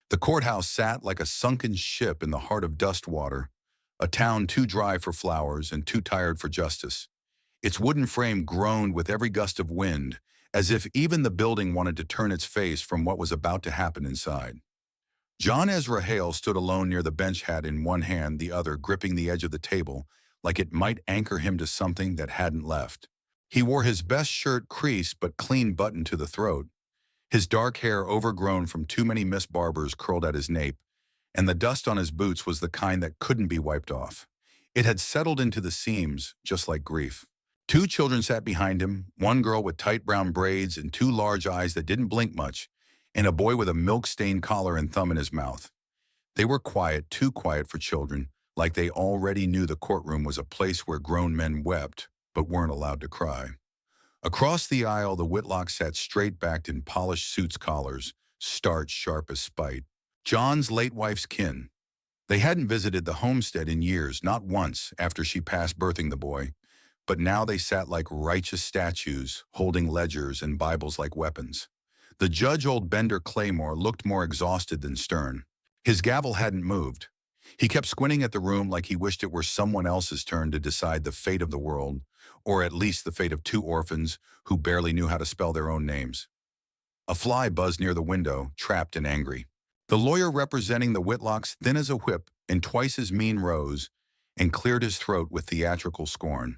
The courthouse sat like a sunken ship in the heart of dust water, a town too dry for flowers and too tired for justice. Its wooden frame groaned with every gust of wind, as if even the building wanted to turn its face from what was about to happen inside. John Ezra Hale stood alone near the bench, hat in one hand, the other gripping the edge of the table, like it might anchor him to something that hadn't left. He wore his best shirt creased but clean buttoned to the throat. His dark hair, overgrown from too many missed barbers, curled at his nape, and the dust on his boots was the kind that couldn't be wiped off. It had settled into the seams, just like grief. Two children sat behind him, one girl with tight brown braids and two large eyes that didn't blink much, and a boy with a milk-stained collar and thumb in his mouth. They were quiet, too quiet for children, like they already knew the courtroom was a place where grown men wept, but weren't allowed to cry. Across the aisle, the Whitlocks sat straight-backed in polished suits collars, starched sharp as spite. John's late wife's kin. They hadn't visited the homestead in years, not once after she passed birthing the boy, but now they sat like righteous statues, holding ledgers and Bibles like weapons. The judge, old Bender Claymore, looked more exhausted than stern. His gavel hadn't moved. He kept squinting at the room like he wished it were someone else's turn to decide the fate of the world, or at least the fate of two orphans who barely knew how to spell their own names. A fly buzzed near the window, trapped and angry. The lawyer representing the Whitlocks, thin as a whip and twice as mean, rose and cleared his throat with theatrical scorn.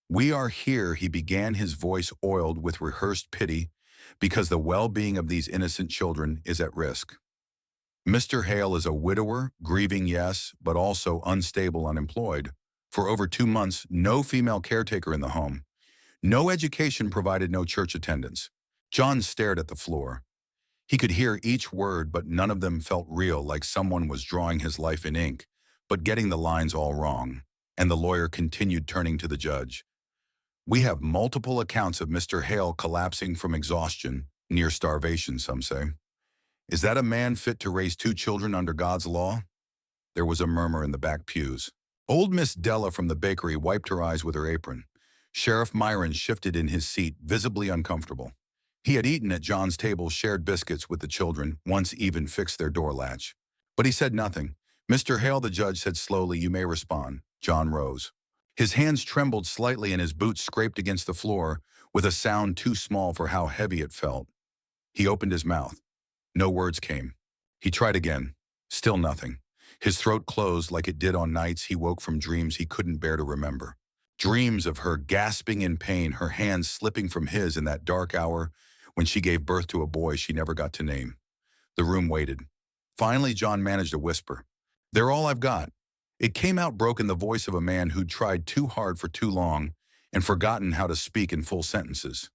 "We are here," he began, his voice oiled with rehearsed pity, "because the well-being of these innocent children is at risk. Mr. Hale is a widower, grieving, yes, but also unstable, unemployed. For over 2 months, no female caretaker in the home. No education provided, no church attendance." John stared at the floor. He could hear each word, but none of them felt real, like someone was drawing his life in ink, but getting the lines all wrong. And the lawyer continued, turning to the judge. "We have multiple accounts of Mr. Hale collapsing from exhaustion, near starvation, some say. Is that a man fit to raise two children under God's law?" There was a murmur in the back pews. Old Miss Della from the bakery wiped her eyes with her apron. Sheriff Myron shifted in his seat, visibly uncomfortable. He had eaten at John's table, shared biscuits with the children, once even fixed their door latch. But he said nothing. "Mr. Hale," the judge said slowly, "you may respond." John rose. His hands trembled slightly and his boots scraped against the floor with a sound too small for how heavy it felt. He opened his mouth. No words came. He tried again. Still nothing. His throat closed like it did on nights he woke from dreams he couldn't bear to remember. Dreams of her gasping in pain, her hands slipping from his in that dark hour when she gave birth to a boy she never got to name. The room waited. Finally, John managed a whisper. "They're all I've got." It came out broken, the voice of a man who'd tried too hard for too long and forgotten how to speak in full sentences.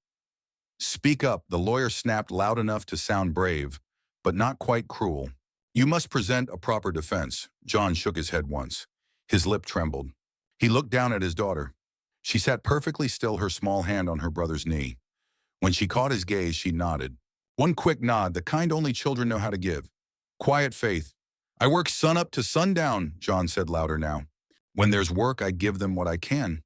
"Speak up," the lawyer snapped, loud enough to sound brave, but not quite cruel. "You must present a proper defense." John shook his head once. His lip trembled. He looked down at his daughter. She sat perfectly still, her small hand on her brother's knee. When she caught his gaze, she nodded. One quick nod, the kind only children know how to give. Quiet faith. "I work sun up to sundown," John said louder now. "When there's work, I give them what I can.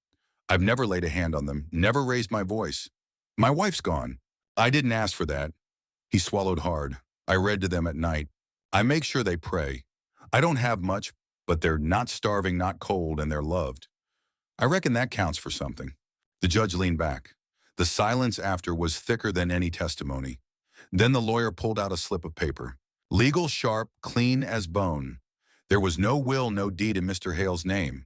I've never laid a hand on them, never raised my voice. My wife's gone. I didn't ask for that." He swallowed hard. "I read to them at night. I make sure they pray. I don't have much, but they're not starving, not cold, and they're loved. I reckon that counts for something." The judge leaned back. The silence after was thicker than any testimony. Then the lawyer pulled out a slip of paper. Legal, sharp, clean as bone. There was no will, no deed in Mr. Hale's name.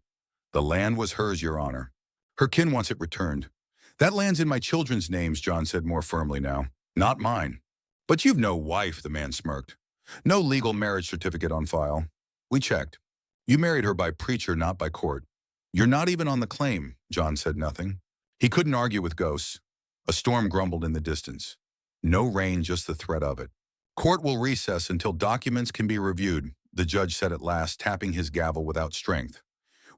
"The land was hers, Your Honor. Her kin wants it returned." "That land's in my children's names," John said more firmly now. "Not mine." "But you've no wife," the man smirked. "No legal marriage certificate on file." "We checked. You married her by preacher, not by court." "You're not even on the claim." John said nothing. He couldn't argue with ghosts. A storm grumbled in the distance. No rain, just the threat of it. "Court will recess until documents can be reviewed," the judge said at last, tapping his gavel without strength.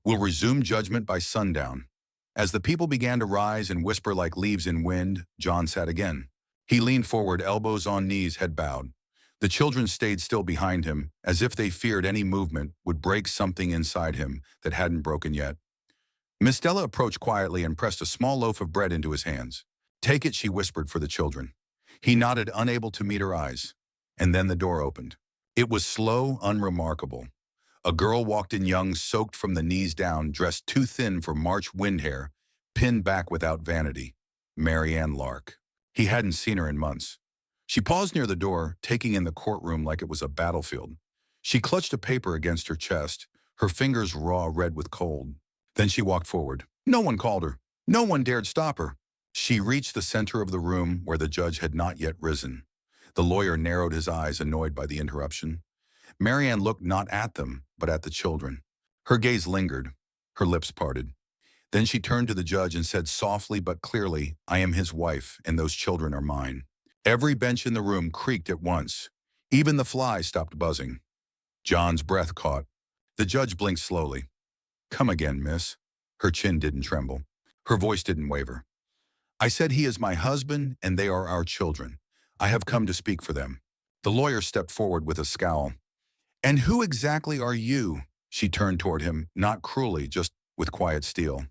"We'll resume judgment by sundown." As the people began to rise and whisper like leaves in wind, John sat again. He leaned forward, elbows on knees, head bowed. The children stayed still behind him, as if they feared any movement would break something inside him that hadn't broken yet. Miss Della approached quietly and pressed a small loaf of bread into his hands. "Take it," she whispered for the children. He nodded, unable to meet her eyes. And then the door opened. It was slow, unremarkable. A girl walked in young, soaked from the knees down, dressed too thin for March wind hair, pinned back without vanity. Marianne Lark. He hadn't seen her in months. She paused near the door, taking in the courtroom like it was a battlefield. She clutched a paper against her chest, her fingers raw red with cold. Then she walked forward. No one called her. No one dared stop her. She reached the center of the room where the judge had not yet risen. The lawyer narrowed his eyes, annoyed by the interruption. Marianne looked not at them, but at the children. Her gaze lingered, her lips parted. Then she turned to the judge and said softly but clearly, I am his wife, and those children are mine. Every bench in the room creaked at once. Even the flies stopped buzzing. John's breath caught. The judge blinked slowly. Come again, miss. Her chin didn't tremble. Her voice didn't waver. I said he is my husband, and they are our children. I have come to speak for them. The lawyer stepped forward with a scowl. And who exactly are you? She turned toward him, not cruelly, just with quiet steel.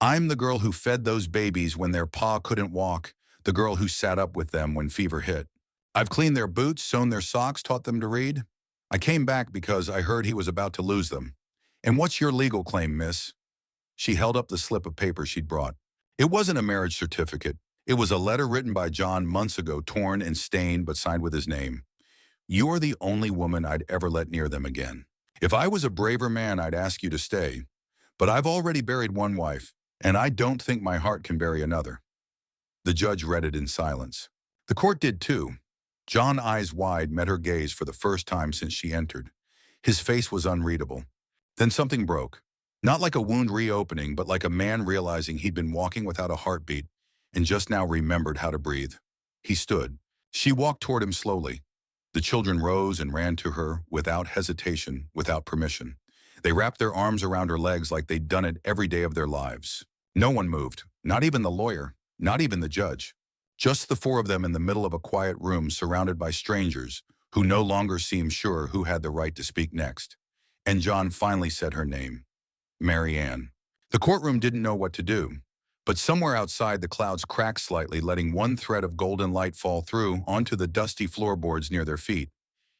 I'm the girl who fed those babies when their pa couldn't walk, the girl who sat up with them when fever hit. I've cleaned their boots, sewn their socks, taught them to read. I came back because I heard he was about to lose them. And what's your legal claim, miss? She held up the slip of paper she'd brought. It wasn't a marriage certificate. It was a letter written by John months ago, torn and stained, but signed with his name. You are the only woman I'd ever let near them again. If I was a braver man, I'd ask you to stay. But I've already buried one wife, and I don't think my heart can bury another. The judge read it in silence. The court did too. John, eyes wide, met her gaze for the first time since she entered. His face was unreadable. Then something broke. Not like a wound reopening, but like a man realizing he'd been walking without a heartbeat and just now remembered how to breathe. He stood. She walked toward him slowly. The children rose and ran to her without hesitation, without permission. They wrapped their arms around her legs like they'd done it every day of their lives. No one moved, not even the lawyer, not even the judge. Just the four of them in the middle of a quiet room surrounded by strangers who no longer seemed sure who had the right to speak next. And John finally said her name, Marianne. The courtroom didn't know what to do, but somewhere outside the clouds cracked slightly, letting one thread of golden light fall through onto the dusty floorboards near their feet.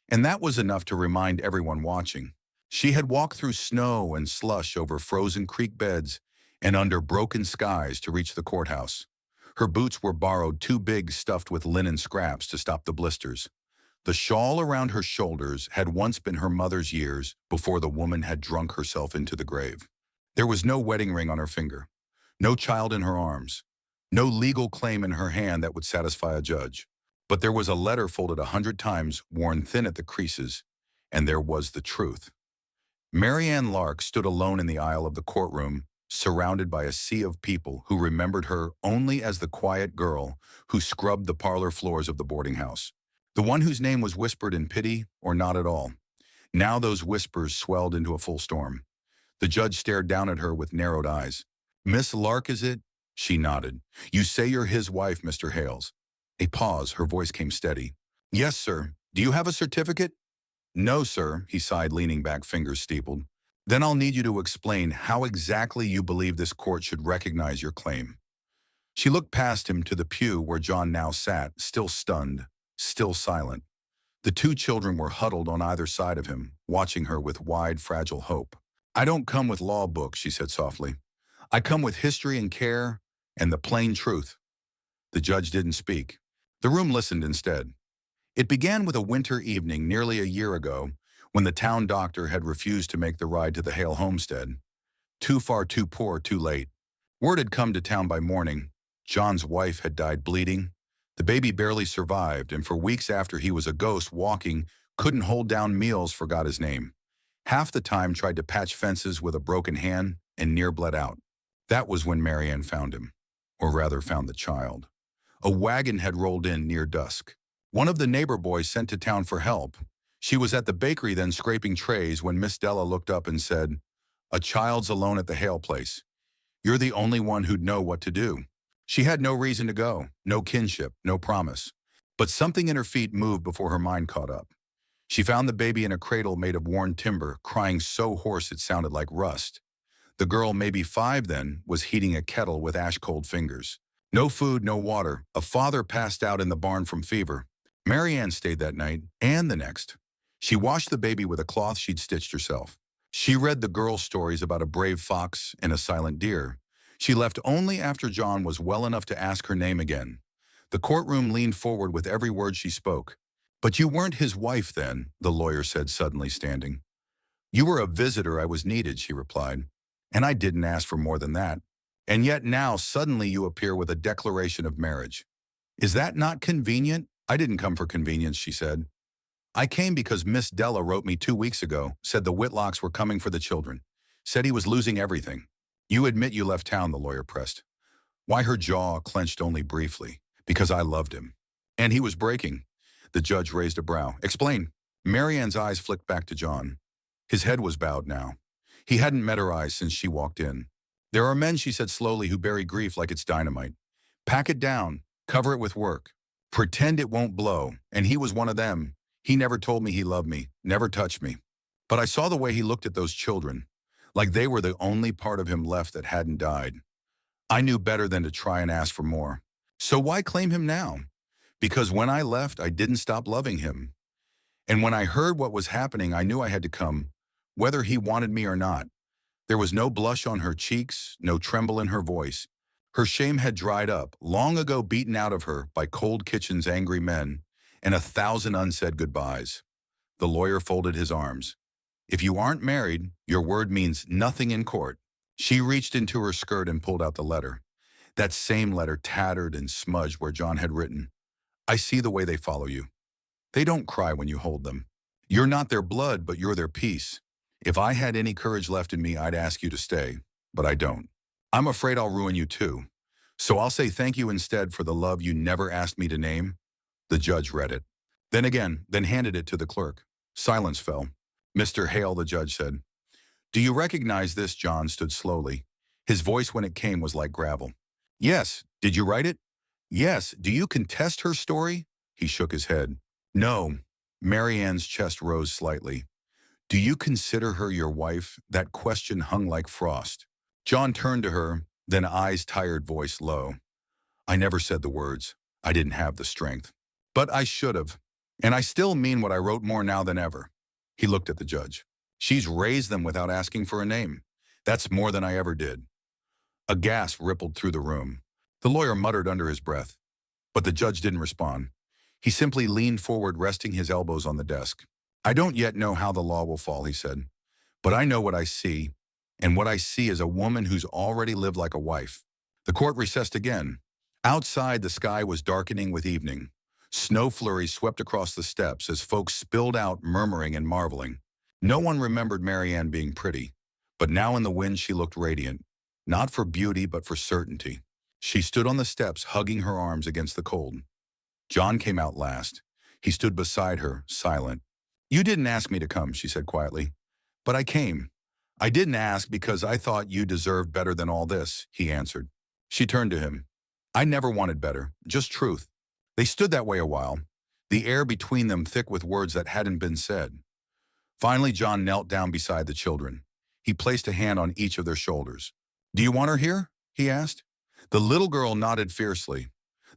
And that was enough to remind everyone watching. She had walked through snow and slush over frozen creek beds and under broken skies to reach the courthouse. Her boots were borrowed, too big, stuffed with linen scraps to stop the blisters. The shawl around her shoulders had once been her mother's years before the woman had drunk herself into the grave. There was no wedding ring on her finger, no child in her arms, no legal claim in her hand that would satisfy a judge. But there was a letter folded 100 times, worn thin at the creases, and there was the truth. Marianne Lark stood alone in the aisle of the courtroom, surrounded by a sea of people who remembered her only as the quiet girl who scrubbed the parlor floors of the boarding house. The one whose name was whispered in pity or not at all. Now those whispers swelled into a full storm. The judge stared down at her with narrowed eyes. Miss Lark, is it? She nodded. You say you're his wife, Mr. Hales. A pause, her voice came steady. Yes, sir. Do you have a certificate? No, sir, he sighed, leaning back, fingers steepled. Then I'll need you to explain how exactly you believe this court should recognize your claim. She looked past him to the pew where John now sat, still stunned, still silent. The two children were huddled on either side of him, watching her with wide, fragile hope. I don't come with law books, she said softly. I come with history and care and the plain truth. The judge didn't speak. The room listened instead. It began with a winter evening nearly a year ago when the town doctor had refused to make the ride to the Hale homestead. Too far, too poor, too late. Word had come to town by morning. John's wife had died bleeding. The baby barely survived, and for weeks after he was a ghost walking, couldn't hold down meals, forgot his name. Half the time tried to patch fences with a broken hand and near bled out. That was when Marianne found him, or rather found the child. A wagon had rolled in near dusk. One of the neighbor boys sent to town for help. She was at the bakery then scraping trays when Miss Della looked up and said, A child's alone at the Hale place. You're the only one who'd know what to do. She had no reason to go, no kinship, no promise. But something in her feet moved before her mind caught up. She found the baby in a cradle made of worn timber, crying so hoarse it sounded like rust. The girl, maybe 5 then, was heating a kettle with ash-cold fingers. No food, no water. A father passed out in the barn from fever. Marianne stayed that night, and the next. She washed the baby with a cloth she'd stitched herself. She read the girl stories about a brave fox and a silent deer. She left only after John was well enough to ask her name again. The courtroom leaned forward with every word she spoke. "But you weren't his wife then," the lawyer said, suddenly standing. "You were a visitor. I was needed," she replied. "And I didn't ask for more than that. And yet now suddenly you appear with a declaration of marriage. Is that not convenient?" "I didn't come for convenience," she said. "I came because Miss Della wrote me 2 weeks ago, said the Whitlocks were coming for the children, said he was losing everything." "You admit you left town," the lawyer pressed. Why, her jaw clenched only briefly. "Because I loved him. And he was breaking." The judge raised a brow. "Explain." Marianne's eyes flicked back to John. His head was bowed now. He hadn't met her eyes since she walked in. "There are men," she said slowly, "who bury grief like it's dynamite. Pack it down, cover it with work, pretend it won't blow, and he was one of them. He never told me he loved me, never touched me. But I saw the way he looked at those children, like they were the only part of him left that hadn't died. I knew better than to try and ask for more. So why claim him now? Because when I left, I didn't stop loving him. And when I heard what was happening, I knew I had to come, whether he wanted me or not." There was no blush on her cheeks, no tremble in her voice. Her shame had dried up, long ago beaten out of her by Cold Kitchen's angry men and 1,000 unsaid goodbyes. The lawyer folded his arms. "If you aren't married, your word means nothing in court." She reached into her skirt and pulled out the letter. That same letter, tattered and smudged where John had written, "I see the way they follow you. They don't cry when you hold them. You're not their blood, but you're their peace. If I had any courage left in me, I'd ask you to stay, but I don't. I'm afraid I'll ruin you too. So I'll say thank you instead for the love you never asked me to name." The judge read it. Then handed it to the clerk. Silence fell. "Mr. Hale," the judge said. "Do you recognize this?" John stood slowly. His voice when it came was like gravel. "Yes. Did you write it?" "Yes. Do you contest her story?" He shook his head. "No." Marianne's chest rose slightly. "Do you consider her your wife?" That question hung like frost. John turned to her, then eyes tired, voice low. "I never said the words. I didn't have the strength. But I should have. And I still mean what I wrote more now than ever." He looked at the judge. "She's raised them without asking for a name. That's more than I ever did." A gasp rippled through the room. The lawyer muttered under his breath. But the judge didn't respond. He simply leaned forward, resting his elbows on the desk. "I don't yet know how the law will fall," he said. "But I know what I see, and what I see is a woman who's already lived like a wife." The court recessed again. Outside, the sky was darkening with evening. Snow flurries swept across the steps as folks spilled out, murmuring and marveling. No one remembered Marianne being pretty, but now in the wind she looked radiant, not for beauty but for certainty. She stood on the steps, hugging her arms against the cold. John came out last. He stood beside her, silent. "You didn't ask me to come," she said quietly. "But I came. I didn't ask because I thought you deserved better than all this," he answered. She turned to him. "I never wanted better, just truth." They stood that way a while, the air between them thick with words that hadn't been said. Finally, John knelt down beside the children. He placed a hand on each of their shoulders. "Do you want her here?" he asked. The little girl nodded fiercely.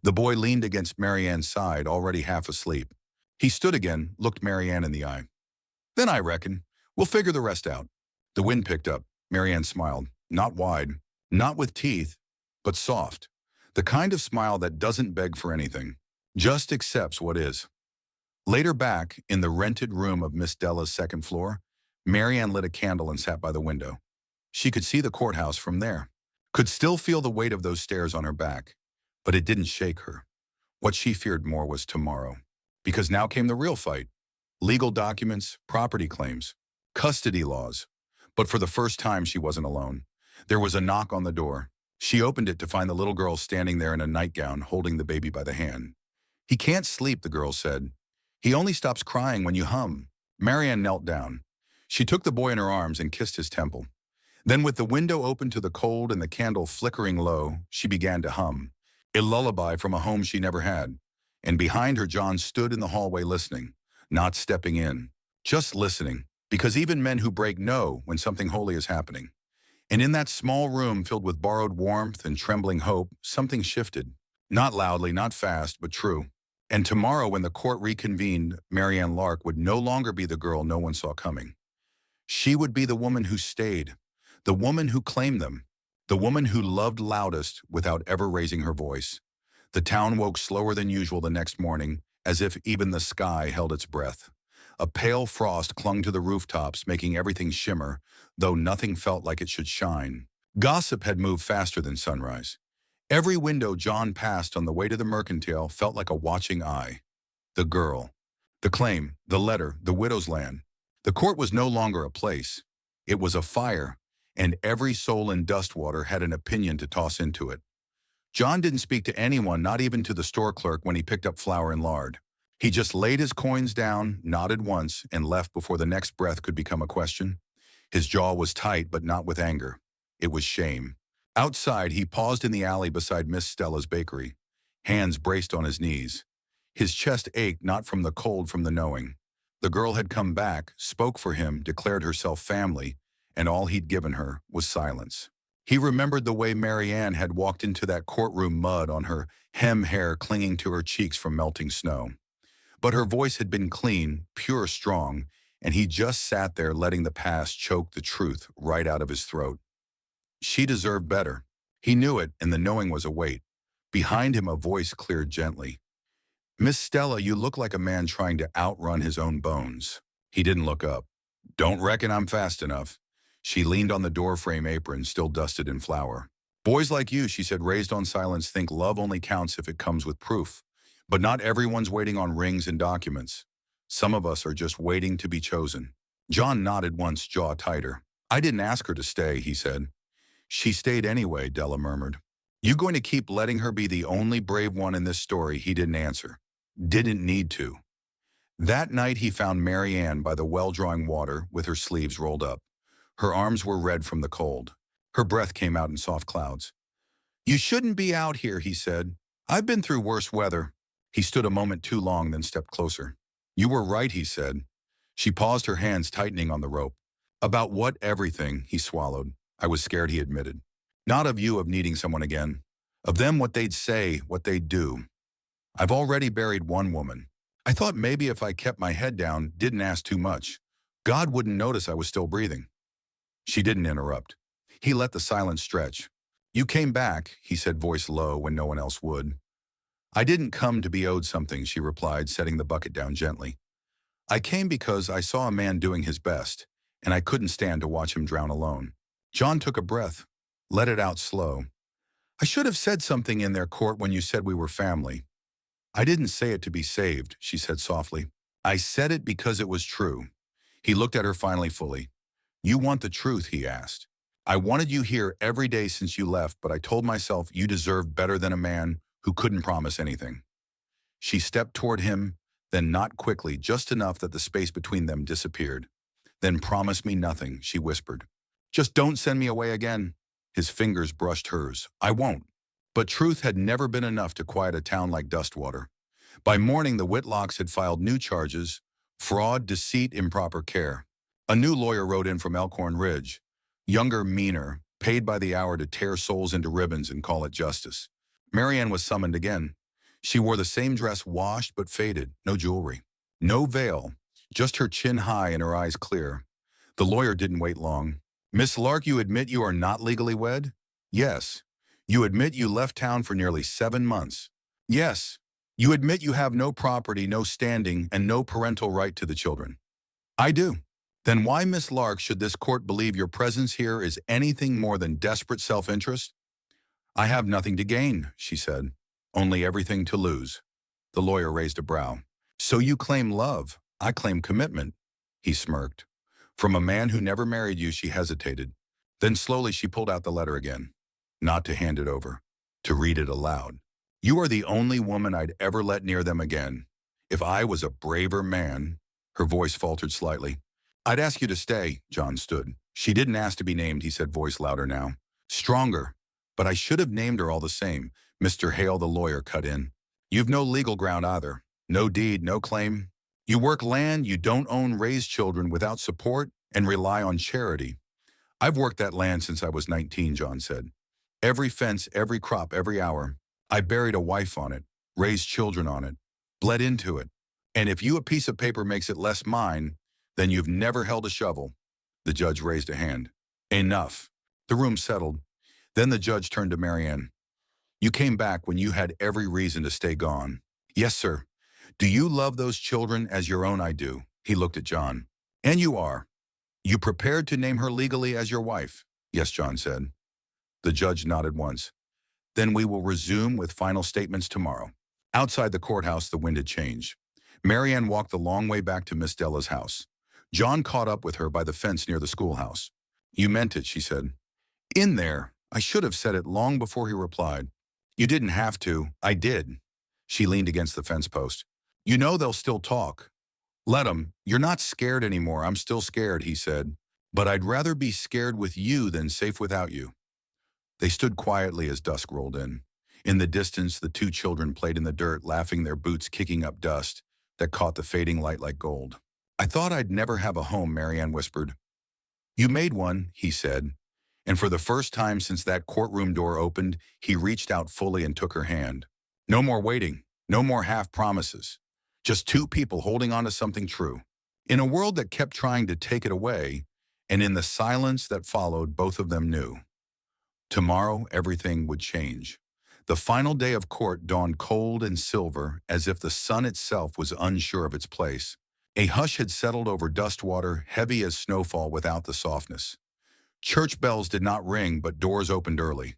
The boy leaned against Marianne's side, already half asleep. He stood again, looked Marianne in the eye. "Then I reckon we'll figure the rest out." The wind picked up. Marianne smiled. Not wide, not with teeth, but soft. The kind of smile that doesn't beg for anything, just accepts what is. Later back, in the rented room of Miss Della's second floor, Marianne lit a candle and sat by the window. She could see the courthouse from there, could still feel the weight of those stairs on her back, but it didn't shake her. What she feared more was tomorrow, because now came the real fight. Legal documents, property claims, custody laws. But for the first time, she wasn't alone. There was a knock on the door. She opened it to find the little girl standing there in a nightgown, holding the baby by the hand. "He can't sleep," the girl said. "He only stops crying when you hum." Marianne knelt down. She took the boy in her arms and kissed his temple. Then, with the window open to the cold and the candle flickering low, she began to hum, a lullaby from a home she never had. And behind her, John stood in the hallway listening, not stepping in, just listening, because even men who break know when something holy is happening. And in that small room filled with borrowed warmth and trembling hope, something shifted. Not loudly, not fast, but true. And tomorrow, when the court reconvened, Marianne Lark would no longer be the girl no one saw coming. She would be the woman who stayed, the woman who claimed them, the woman who loved loudest without ever raising her voice. The town woke slower than usual the next morning, as if even the sky held its breath. A pale frost clung to the rooftops, making everything shimmer, though nothing felt like it should shine. Gossip had moved faster than sunrise. Every window John passed on the way to the mercantile felt like a watching eye. The girl, the claim, the letter, the widow's land. The court was no longer a place. It was a fire, and every soul in Dustwater had an opinion to toss into it. John didn't speak to anyone, not even to the store clerk when he picked up flour and lard. He just laid his coins down, nodded once, and left before the next breath could become a question. His jaw was tight, but not with anger. It was shame. Outside, he paused in the alley beside Miss Stella's bakery, hands braced on his knees. His chest ached not from the cold, from the knowing. The girl had come back, spoke for him, declared herself family, and all he'd given her was silence. He remembered the way Marianne had walked into that courtroom, mud on her hair clinging to her cheeks from melting snow. But her voice had been clean, pure, strong, and he just sat there letting the past choke the truth right out of his throat. She deserved better. He knew it, and the knowing was a weight. Behind him, a voice cleared gently. "Miss Stella, you look like a man trying to outrun his own bones." He didn't look up. "Don't reckon I'm fast enough." She leaned on the doorframe apron, still dusted in flour. "Boys like you," she said, raised on silence, "think love only counts if it comes with proof. But not everyone's waiting on rings and documents. Some of us are just waiting to be chosen." John nodded once, jaw tighter. "I didn't ask her to stay," he said. "She stayed anyway," Della murmured. "You going to keep letting her be the only brave one in this story?" He didn't answer. Didn't need to. That night he found Marianne by the well-drawing water with her sleeves rolled up. Her arms were red from the cold. Her breath came out in soft clouds. "You shouldn't be out here," he said. "I've been through worse weather." He stood a moment too long, then stepped closer. "You were right," he said. She paused, her hands tightening on the rope. "About what? Everything," he swallowed. "I was scared," he admitted. "Not of you, of needing someone again. Of them, what they'd say, what they'd do. I've already buried one woman. I thought maybe if I kept my head down, didn't ask too much, God wouldn't notice I was still breathing." She didn't interrupt. He let the silence stretch. "You came back," he said, voice low, when no one else would. "I didn't come to be owed something," she replied, setting the bucket down gently. "I came because I saw a man doing his best, and I couldn't stand to watch him drown alone." John took a breath, let it out slow. "I should have said something in their court when you said we were family." "I didn't say it to be saved," she said softly. "I said it because it was true." He looked at her finally fully. "You want the truth?" he asked. "I wanted you here every day since you left, but I told myself you deserved better than a man who couldn't promise anything." She stepped toward him, then not quickly, just enough that the space between them disappeared. "Then promise me nothing," she whispered. "Just don't send me away again." His fingers brushed hers. "I won't." But truth had never been enough to quiet a town like Dustwater. By morning, the Whitlocks had filed new charges: fraud, deceit, improper care. A new lawyer rode in from Elkhorn Ridge, younger, meaner, paid by the hour to tear souls into ribbons and call it justice. Marianne was summoned again. She wore the same dress, washed but faded, no jewelry, no veil, just her chin high and her eyes clear. The lawyer didn't wait long. "Miss Lark, you admit you are not legally wed?" "Yes." "You admit you left town for nearly 7 months?" "Yes." "You admit you have no property, no standing, and no parental right to the children?" "I do." "Then why, Miss Lark, should this court believe your presence here is anything more than desperate self-interest?" "I have nothing to gain," she said. "Only everything to lose." The lawyer raised a brow. "So you claim love. I claim commitment." He smirked. "From a man who never married you," she hesitated. Then slowly she pulled out the letter again. Not to hand it over, to read it aloud. "You are the only woman I'd ever let near them again. If I was a braver man," her voice faltered slightly, "I'd ask you to stay." John stood. "She didn't ask to be named," he said, voice louder now. "Stronger. But I should have named her all the same." Mr. Hale, the lawyer, cut in. "You've no legal ground either. No deed, no claim. You work land you don't own, raise children without support, and rely on charity." "I've worked that land since I was 19, John said. "Every fence, every crop, every hour. I buried a wife on it, raised children on it. bled into it. And if you a piece of paper makes it less mine, then you've never held a shovel. The judge raised a hand. Enough. The room settled. Then the judge turned to Marianne. You came back when you had every reason to stay gone. Yes, sir. Do you love those children as your own? I do. He looked at John. And you are. You prepared to name her legally as your wife? Yes, John said. The judge nodded once. Then we will resume with final statements tomorrow. Outside the courthouse, the wind had changed. Marianne walked the long way back to Miss Della's house. John caught up with her by the fence near the schoolhouse. You meant it, she said. In there. I should have said it long before he replied. You didn't have to. I did. She leaned against the fence post. You know they'll still talk. Let 'em. You're not scared anymore. I'm still scared, he said. But I'd rather be scared with you than safe without you. They stood quietly as dusk rolled in. In the distance, the two children played in the dirt, laughing, their boots kicking up dust that caught the fading light like gold. I thought I'd never have a home, Marianne whispered. You made one, he said. And for the first time since that courtroom door opened, he reached out fully and took her hand. No more waiting, no more half promises. Just two people holding on to something true. In a world that kept trying to take it away, and in the silence that followed, both of them knew. Tomorrow, everything would change. The final day of court dawned cold and silver, as if the sun itself was unsure of its place. A hush had settled over Dustwater, heavy as snowfall without the softness. Church bells did not ring, but doors opened early.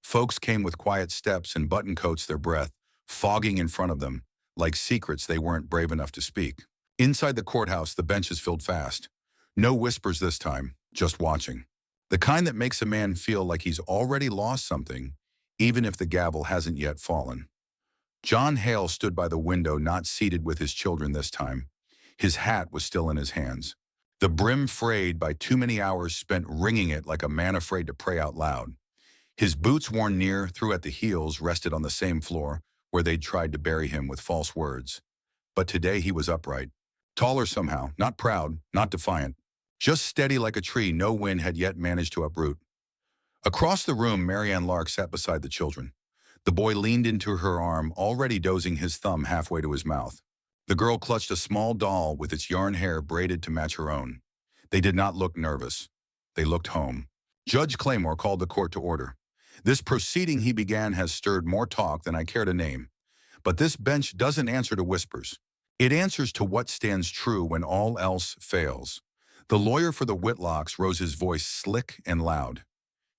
Folks came with quiet steps and button coats, their breath fogging in front of them, like secrets they weren't brave enough to speak. Inside the courthouse, the benches filled fast. No whispers this time, just watching. The kind that makes a man feel like he's already lost something, even if the gavel hasn't yet fallen. John Hale stood by the window, not seated with his children this time. His hat was still in his hands, the brim frayed by too many hours spent wringing it like a man afraid to pray out loud. His boots, worn near through at the heels, rested on the same floor where they'd tried to bury him with false words. But today he was upright, taller somehow, not proud, not defiant, just steady like a tree no wind had yet managed to uproot. Across the room, Marianne Lark sat beside the children. The boy leaned into her arm, already dozing, his thumb halfway to his mouth. The girl clutched a small doll with its yarn hair braided to match her own. They did not look nervous. They looked home. Judge Claymore called the court to order. This proceeding, he began, has stirred more talk than I care to name. But this bench doesn't answer to whispers. It answers to what stands true when all else fails. The lawyer for the Whitlocks rose his voice slick and loud.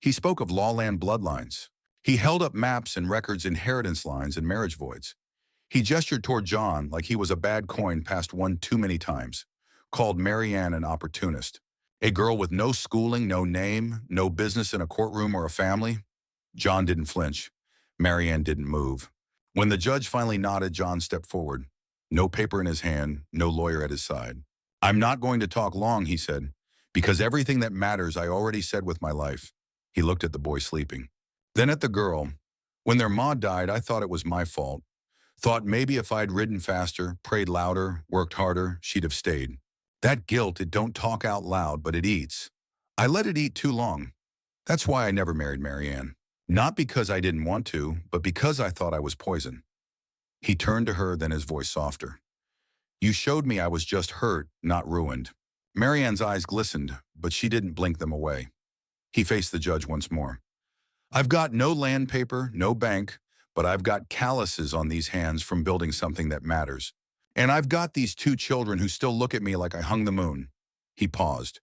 He spoke of lawland bloodlines. He held up maps and records, inheritance lines and marriage voids. He gestured toward John like he was a bad coin passed one too many times, called Marianne an opportunist, a girl with no schooling, no name, no business in a courtroom or a family. John didn't flinch. Marianne didn't move. When the judge finally nodded, John stepped forward. No paper in his hand, no lawyer at his side. I'm not going to talk long, he said, because everything that matters I already said with my life. He looked at the boy sleeping. Then at the girl. When their ma died, I thought it was my fault. Thought maybe if I'd ridden faster, prayed louder, worked harder, she'd have stayed. That guilt, it don't talk out loud, but it eats. I let it eat too long. That's why I never married Marianne. Not because I didn't want to, but because I thought I was poison. He turned to her, then his voice softer. You showed me I was just hurt, not ruined. Marianne's eyes glistened, but she didn't blink them away. He faced the judge once more. I've got no land paper, no bank, but I've got calluses on these hands from building something that matters. And I've got these two children who still look at me like I hung the moon. He paused.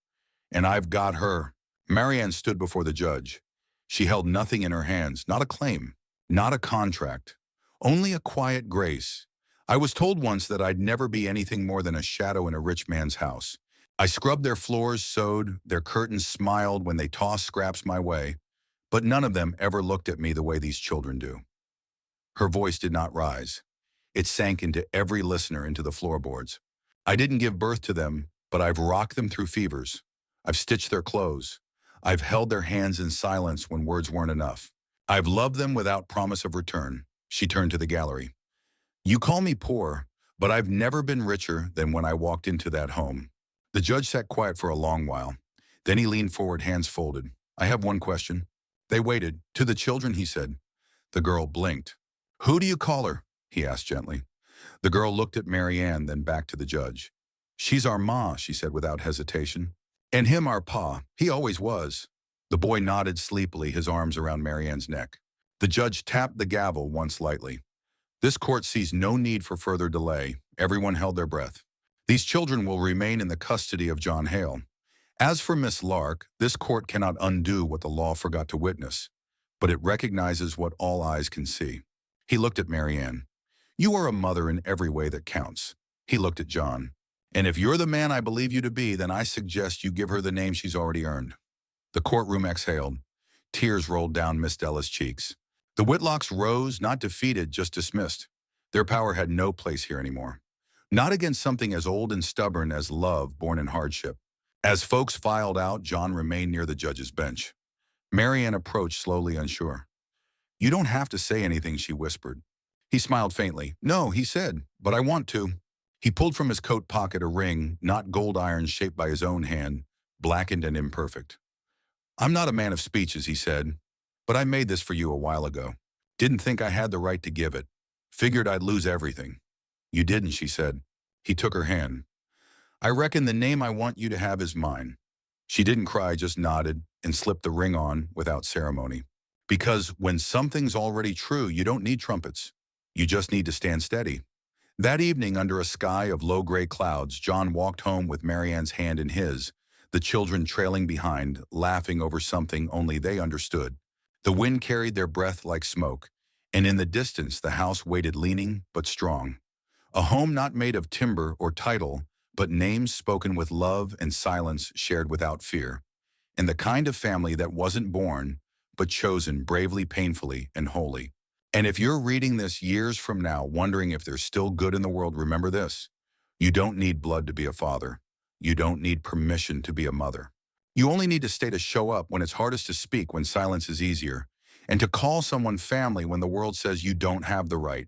And I've got her. Marianne stood before the judge. She held nothing in her hands, not a claim, not a contract, only a quiet grace. I was told once that I'd never be anything more than a shadow in a rich man's house. I scrubbed their floors, sewed, their curtains, smiled when they tossed scraps my way, but none of them ever looked at me the way these children do. Her voice did not rise. It sank into every listener, into the floorboards. I didn't give birth to them, but I've rocked them through fevers. I've stitched their clothes. I've held their hands in silence when words weren't enough. I've loved them without promise of return. She turned to the gallery. You call me poor, but I've never been richer than when I walked into that home. The judge sat quiet for a long while. Then he leaned forward, hands folded. I have one question. They waited. To the children, he said. The girl blinked. Who do you call her? He asked gently. The girl looked at Marianne, then back to the judge. She's our ma, she said without hesitation. And him our pa. He always was. The boy nodded sleepily, his arms around Marianne's neck. The judge tapped the gavel once lightly. This court sees no need for further delay. Everyone held their breath. These children will remain in the custody of John Hale. As for Miss Lark, this court cannot undo what the law forgot to witness, but it recognizes what all eyes can see. He looked at Marianne. You are a mother in every way that counts. He looked at John. And if you're the man I believe you to be, then I suggest you give her the name she's already earned. The courtroom exhaled. Tears rolled down Miss Della's cheeks. The Whitlocks rose, not defeated, just dismissed. Their power had no place here anymore. Not against something as old and stubborn as love born in hardship. As folks filed out, John remained near the judge's bench. Marianne approached, slowly unsure. You don't have to say anything, she whispered. He smiled faintly. No, he said, but I want to. He pulled from his coat pocket a ring, not gold iron, shaped by his own hand, blackened and imperfect. I'm not a man of speeches, he said, but I made this for you a while ago. Didn't think I had the right to give it. Figured I'd lose everything. You didn't, she said. He took her hand. I reckon the name I want you to have is mine. She didn't cry, just nodded and slipped the ring on without ceremony. Because when something's already true, you don't need trumpets. You just need to stand steady. That evening, under a sky of low gray clouds, John walked home with Marianne's hand in his, the children trailing behind, laughing over something only they understood. The wind carried their breath like smoke, and in the distance the house waited, leaning but strong. A home not made of timber or title, but names spoken with love and silence shared without fear. And the kind of family that wasn't born, but chosen bravely, painfully, and wholly. And if you're reading this years from now, wondering if there's still good in the world, remember this. You don't need blood to be a father. You don't need permission to be a mother. You only need to stay to show up when it's hardest to speak, when silence is easier, and to call someone family when the world says you don't have the right.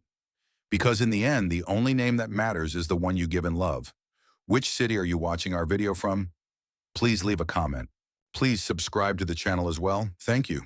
Because in the end, the only name that matters is the one you give in love. Which city are you watching our video from? Please leave a comment. Please subscribe to the channel as well. Thank you.